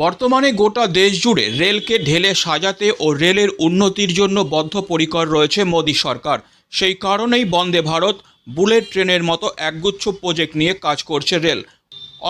বর্তমানে গোটা দেশ জুড়ে রেলকে ঢেলে সাজাতে ও রেলের উন্নতির জন্য বদ্ধপরিকর রয়েছে মোদী সরকার। সেই কারণেই বন্দে ভারত, বুলেট ট্রেনের মতো একগুচ্ছ প্রজেক্ট নিয়ে কাজ করছে রেল।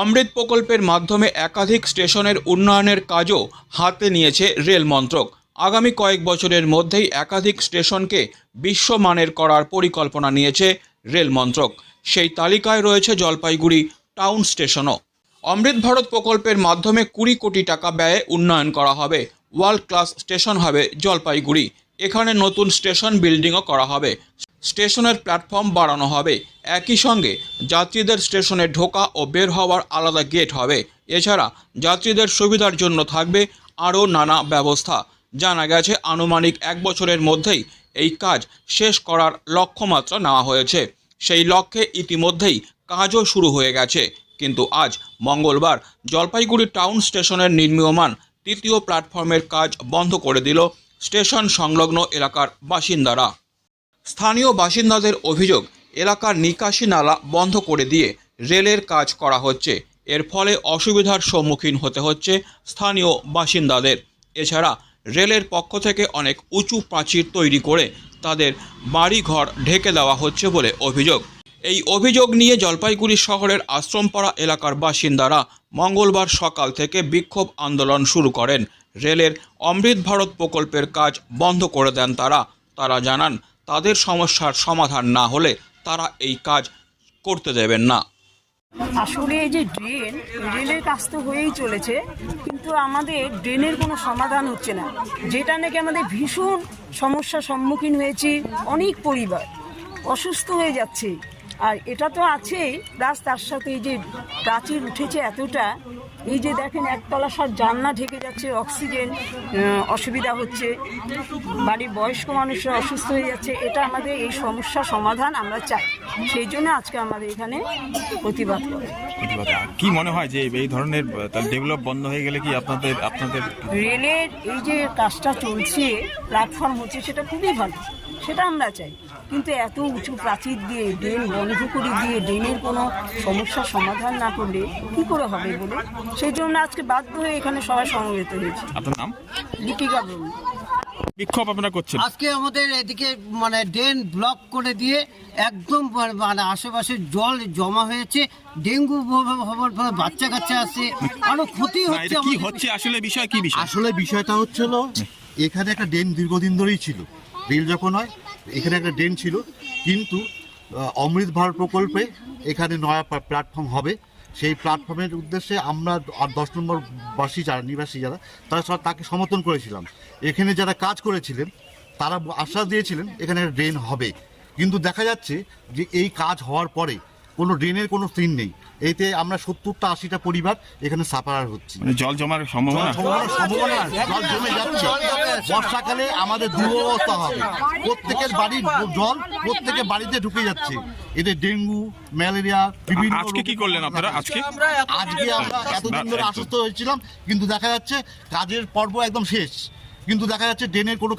অমৃত প্রকল্পের মাধ্যমে একাধিক স্টেশনের উন্নয়নের কাজও হাতে নিয়েছে রেল মন্ত্রক। আগামী কয়েক বছরের মধ্যেই একাধিক স্টেশনকে বিশ্বমানের করার পরিকল্পনা নিয়েছে রেল মন্ত্রক। সেই তালিকায় রয়েছে জলপাইগুড়ি টাউন স্টেশনও। অমৃত ভারত প্রকল্পের মাধ্যমে 20 কোটি টাকা ব্যয়ে উন্নয়ন করা হবে। ওয়ার্ল্ড ক্লাস স্টেশন হবে জলপাইগুড়ি। এখানে নতুন স্টেশন বিল্ডিংও করা হবে। স্টেশনের প্ল্যাটফর্ম বাড়ানো হবে। একই সঙ্গে যাত্রীদের স্টেশনে ঢোকা ও বের হওয়ার আলাদা গেট হবে। এছাড়া যাত্রীদের সুবিধার জন্য থাকবে আরও নানা ব্যবস্থা। জানা গেছে আনুমানিক 1 বছরের মধ্যেই এই কাজ শেষ করার লক্ষ্যমাত্রা নেওয়া হয়েছে। সেই লক্ষ্যে ইতিমধ্যেই কাজও শুরু হয়ে গেছে। কিন্তু আজ মঙ্গলবার জলপাইগুড়ি টাউন স্টেশনের নির্মীয়মান 3য় প্ল্যাটফর্মের কাজ বন্ধ করে দিল স্টেশন সংলগ্ন এলাকার বাসিন্দারা। স্থানীয় বাসিন্দাদের অভিযোগ, এলাকার নিকাশি নালা বন্ধ করে দিয়ে রেলের কাজ করা হচ্ছে। এর ফলে অসুবিধার সম্মুখীন হতে হচ্ছে স্থানীয় বাসিন্দাদের। এছাড়া রেলের পক্ষ থেকে অনেক উঁচু প্রাচীর তৈরি করে তাদের বাড়িঘর ঢেকে দেওয়া হচ্ছে বলে অভিযোগ। এই অভিযোগ নিয়ে জলপাইগুড়ি শহরের আশ্রমপাড়া এলাকার বাসিন্দারা মঙ্গলবার সকাল থেকে বিক্ষোভ আন্দোলন শুরু করেন। রেলের অমৃত ভারত প্রকল্পের কাজ বন্ধ করে দেন তারা জানান, তাদের সমস্যার সমাধান না হলে তারা এই কাজ করতে দেবেন না। আসলে এই যে ড্রেন, রেলের কাজ তো হয়েই চলেছে, কিন্তু আমাদের ড্রেনের কোনো সমাধান হচ্ছে না, যেটা নাকি আমাদের ভীষণ সমস্যার সম্মুখীন হয়েছি। অনেক পরিবার অসুস্থ হয়ে যাচ্ছে। আর এটা তো আছেই, প্লাস তার সাথে এই যে প্রাচীর উঠেছে এতটা, এই যে দেখেন একতলা সব জানলা ঢেকে যাচ্ছে, অক্সিজেন অসুবিধা হচ্ছে, বাড়ির বয়স্ক মানুষরা অসুস্থ হয়ে যাচ্ছে। এটা আমাদের এই সমস্যার সমাধান আমরা চাই, সেই জন্য আজকে আমাদের এখানে প্রতিবাদ করে। কি মনে হয় যে এই ধরনের ডেভেলপ বন্ধ হয়ে গেলে কি আপনাদের রেলের এই যে কাজটা চলছে, প্ল্যাটফর্ম হচ্ছে, সেটা খুবই ভালো, সেটা আমরা চাই। কিন্তু এত উঁচু প্রাচীর দিয়ে ড্রেন বন্ধ করে দিয়ে ড্রেনের কোনো সমস্যার সমাধান না করলে কী করে হবে বলে, সেই জন্য আজকে বাধ্য হয়ে এখানে সবাই সমবেত হয়েছে। আপনার নাম? দীপিকা ব্রহ্ম। বিক্ষোভ আপনারা করছেন? আজকে আমাদের এদিকে ড্রেন ব্লক করে দিয়ে একদম আশেপাশে জল জমা হয়েছে, ডেঙ্গু হওয়ার ফলে বাচ্চা কাচ্চা আছে, আরো ক্ষতি হচ্ছে। কি হচ্ছে আসলে বিষয় কি? আসলে বিষয়টা হচ্ছিল, এখানে একটা ড্রেন দীর্ঘদিন ধরেই ছিল। রেল যখন হয় এখানে একটা ড্রেন ছিল, কিন্তু অমৃত ভারত প্রকল্পে এখানে নয়া প্ল্যাটফর্ম হবে। সেই প্ল্যাটফর্মের উদ্দেশ্যে আমরা আর 10 নম্বর নিবাসী যারা তারা তাকে সমর্থন করেছিলাম। এখানে যারা কাজ করেছিলেন তারা আশ্বাস দিয়েছিলেন এখানে একটা ড্রেন হবে, কিন্তু দেখা যাচ্ছে যে এই কাজ হওয়ার পরে কোনো ড্রেনের কোনো সিন নেই। এতে আমরা 70টা 80টা পরিবার এখানে সাফার হচ্ছে। জল জমার সম্ভাবনা, জল জমে যাচ্ছে। বর্ষাকালে আমাদের দুরবস্থা হবে, প্রত্যেকের বাড়ির জল প্রত্যেকের বাড়িতে ঢুকে যাচ্ছে। এতে ডেঙ্গু, ম্যালেরিয়া বিভিন্ন। আজকে কি করলেন আপনারা? আজকে আমরা এতদিন ধরে অসুস্থ হয়েছিলাম, কিন্তু দেখা যাচ্ছে কাজের পর্ব একদম শেষ, কিন্তু দেখা যাচ্ছে ড্রেনের কোনো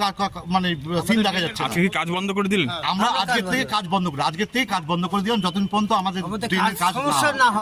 সিন দেখা যাচ্ছে। আজকে কি কাজ বন্ধ করে দিলেন? আমরা আজকের থেকে কাজ বন্ধ করে দিলাম, যতদিন পর্যন্ত আমাদের ড্রেনের কাজ না হয়।